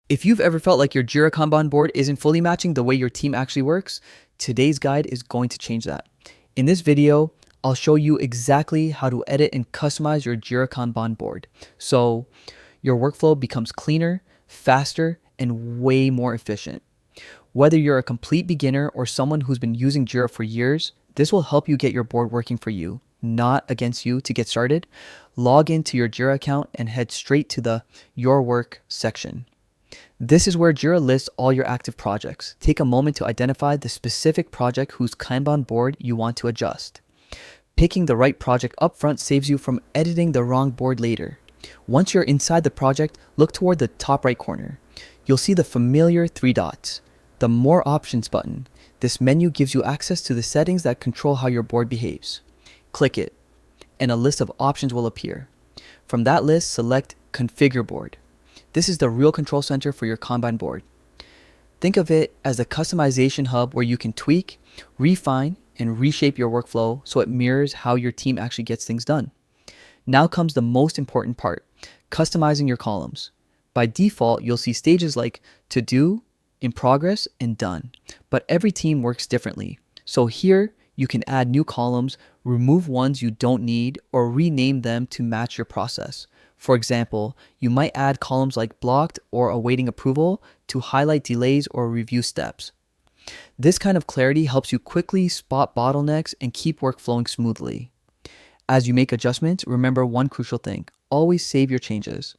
If you've ever felt like your Jira Kanban board isn't fully matching the way your team actually works, today's guide is going to change that. In this video, I'll show you exactly how to edit and customize your Jira Kanban board so your workflow becomes cleaner, faster, and way more efficient. Whether you're a complete beginner or someone who's been using Jira for years, this will help you get your board working for you, not against you. To get started, log into your Jira account and head straight to the Your Work section. This is where Jira lists all your active projects. Take a moment to identify the specific project whose Kanban board you want to adjust. Picking the right project up front saves you from editing the wrong board later. Once you're inside the project, look toward the top right corner. You'll see the familiar three dots, the More Options button. This menu gives you access to the settings that control how your board behaves. Click it, and a list of options will appear. From that list, select Configure Board. This is the real control center for your Kanban board. Think of it as a customization hub where you can tweak, refine, and reshape your workflow so it mirrors how your team actually gets things done. Now comes the most important part, customizing your columns. By default, you'll see stages like To Do, In Progress, and Done. But every team works differently. So here, you can add new columns, remove ones you don't need, or rename them to match your process. For example, you might add columns like Blocked or Awaiting Approval to highlight delays or review steps. This kind of clarity helps you quickly spot bottlenecks and keep work flowing smoothly. As you make adjustments, remember one crucial thing: always save your changes.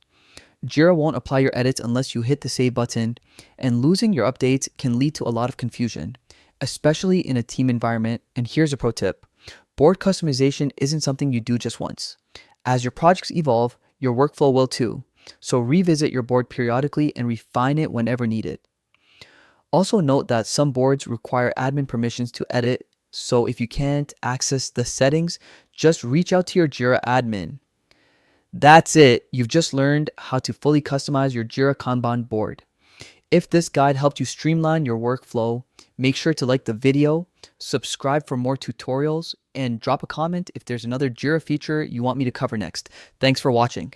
Jira won't apply your edits unless you hit the save button, and losing your updates can lead to a lot of confusion, especially in a team environment. And here's a pro tip: board customization isn't something you do just once. As your projects evolve, your workflow will too. So revisit your board periodically and refine it whenever needed. Also note that some boards require admin permissions to edit, so if you can't access the settings, just reach out to your Jira admin. That's it. You've just learned how to fully customize your Jira Kanban board. If this guide helped you streamline your workflow, make sure to like the video, subscribe for more tutorials, and drop a comment if there's another Jira feature you want me to cover next. Thanks for watching.